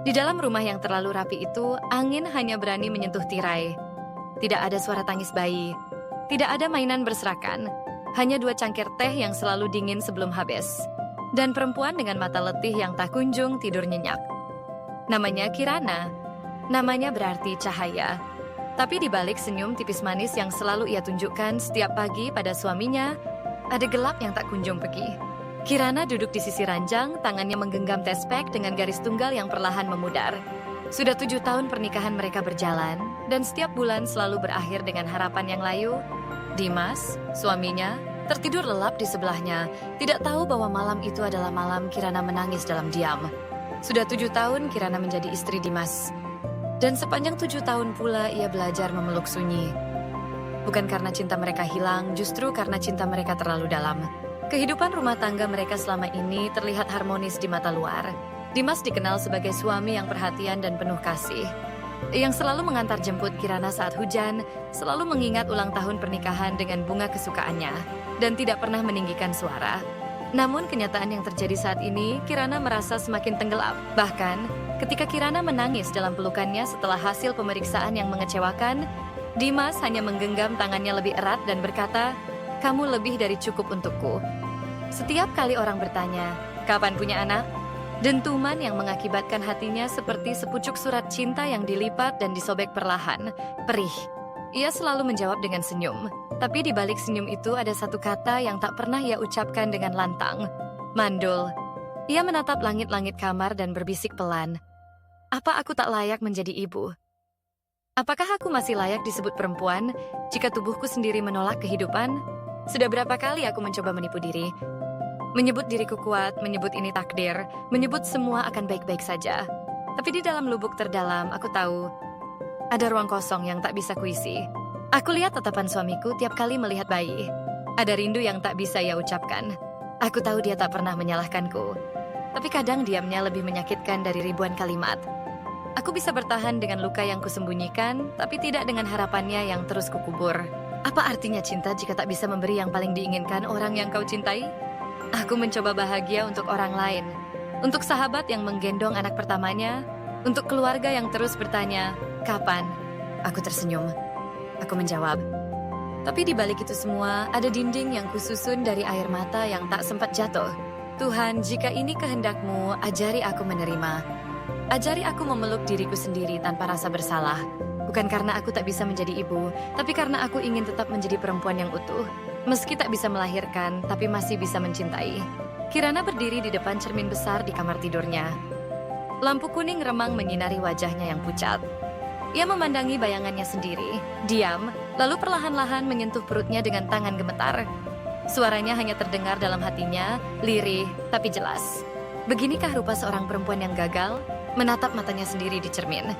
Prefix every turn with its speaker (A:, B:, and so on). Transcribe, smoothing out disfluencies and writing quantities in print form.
A: Di dalam rumah yang terlalu rapi itu, angin hanya berani menyentuh tirai. Tidak ada suara tangis bayi. Tidak ada mainan berserakan. Hanya 2 cangkir teh yang selalu dingin sebelum habis. Dan perempuan dengan mata letih yang tak kunjung tidur nyenyak. Namanya Kirana. Namanya berarti cahaya. Tapi di balik senyum tipis manis yang selalu ia tunjukkan setiap pagi pada suaminya, ada gelap yang tak kunjung pergi. Kirana duduk di sisi ranjang, tangannya menggenggam tespek dengan garis tunggal yang perlahan memudar. Sudah 7 tahun pernikahan mereka berjalan, dan setiap bulan selalu berakhir dengan harapan yang layu. Dimas, suaminya, tertidur lelap di sebelahnya, tidak tahu bahwa malam itu adalah malam Kirana menangis dalam diam. Sudah 7 tahun Kirana menjadi istri Dimas. Dan sepanjang 7 tahun pula ia belajar memeluk sunyi. Bukan karena cinta mereka hilang, justru karena cinta mereka terlalu dalam. Kehidupan rumah tangga mereka selama ini terlihat harmonis di mata luar. Dimas dikenal sebagai suami yang perhatian dan penuh kasih. Yang selalu mengantar jemput Kirana saat hujan, selalu mengingat ulang tahun pernikahan dengan bunga kesukaannya, dan tidak pernah meninggikan suara. Namun kenyataan yang terjadi saat ini, Kirana merasa semakin tenggelam. Bahkan, ketika Kirana menangis dalam pelukannya setelah hasil pemeriksaan yang mengecewakan, Dimas hanya menggenggam tangannya lebih erat dan berkata, "Kamu lebih dari cukup untukku." Setiap kali orang bertanya, "Kapan punya anak?" dentuman yang mengakibatkan hatinya seperti sepucuk surat cinta yang dilipat dan disobek perlahan, perih. Ia selalu menjawab dengan senyum, tapi di balik senyum itu ada satu kata yang tak pernah ia ucapkan dengan lantang, mandul. Ia menatap langit-langit kamar dan berbisik pelan, "Apa aku tak layak menjadi ibu? Apakah aku masih layak disebut perempuan jika tubuhku sendiri menolak kehidupan? Sudah berapa kali aku mencoba menipu diri? Menyebut diriku kuat, menyebut ini takdir, menyebut semua akan baik-baik saja. Tapi di dalam lubuk terdalam, aku tahu ada ruang kosong yang tak bisa kuisi. Aku lihat tatapan suamiku tiap kali melihat bayi. Ada rindu yang tak bisa ia ucapkan. Aku tahu dia tak pernah menyalahkanku. Tapi kadang diamnya lebih menyakitkan dari ribuan kalimat. Aku bisa bertahan dengan luka yang kusembunyikan, tapi tidak dengan harapannya yang terus kukubur. Apa artinya cinta jika tak bisa memberi yang paling diinginkan orang yang kau cintai? Aku mencoba bahagia untuk orang lain, untuk sahabat yang menggendong anak pertamanya, untuk keluarga yang terus bertanya, "Kapan?" Aku tersenyum. Aku menjawab. Tapi di balik itu semua, ada dinding yang kususun dari air mata yang tak sempat jatuh. Tuhan, jika ini kehendak-Mu, ajari aku menerima. Ajari aku memeluk diriku sendiri tanpa rasa bersalah. Bukan karena aku tak bisa menjadi ibu, tapi karena aku ingin tetap menjadi perempuan yang utuh. Meski tak bisa melahirkan, tapi masih bisa mencintai. Kirana berdiri di depan cermin besar di kamar tidurnya. Lampu kuning remang menyinari wajahnya yang pucat. Ia memandangi bayangannya sendiri, diam, lalu perlahan-lahan menyentuh perutnya dengan tangan gemetar. Suaranya hanya terdengar dalam hatinya, lirih tapi jelas. Beginikah rupa seorang perempuan yang gagal? Menatap matanya sendiri di cermin.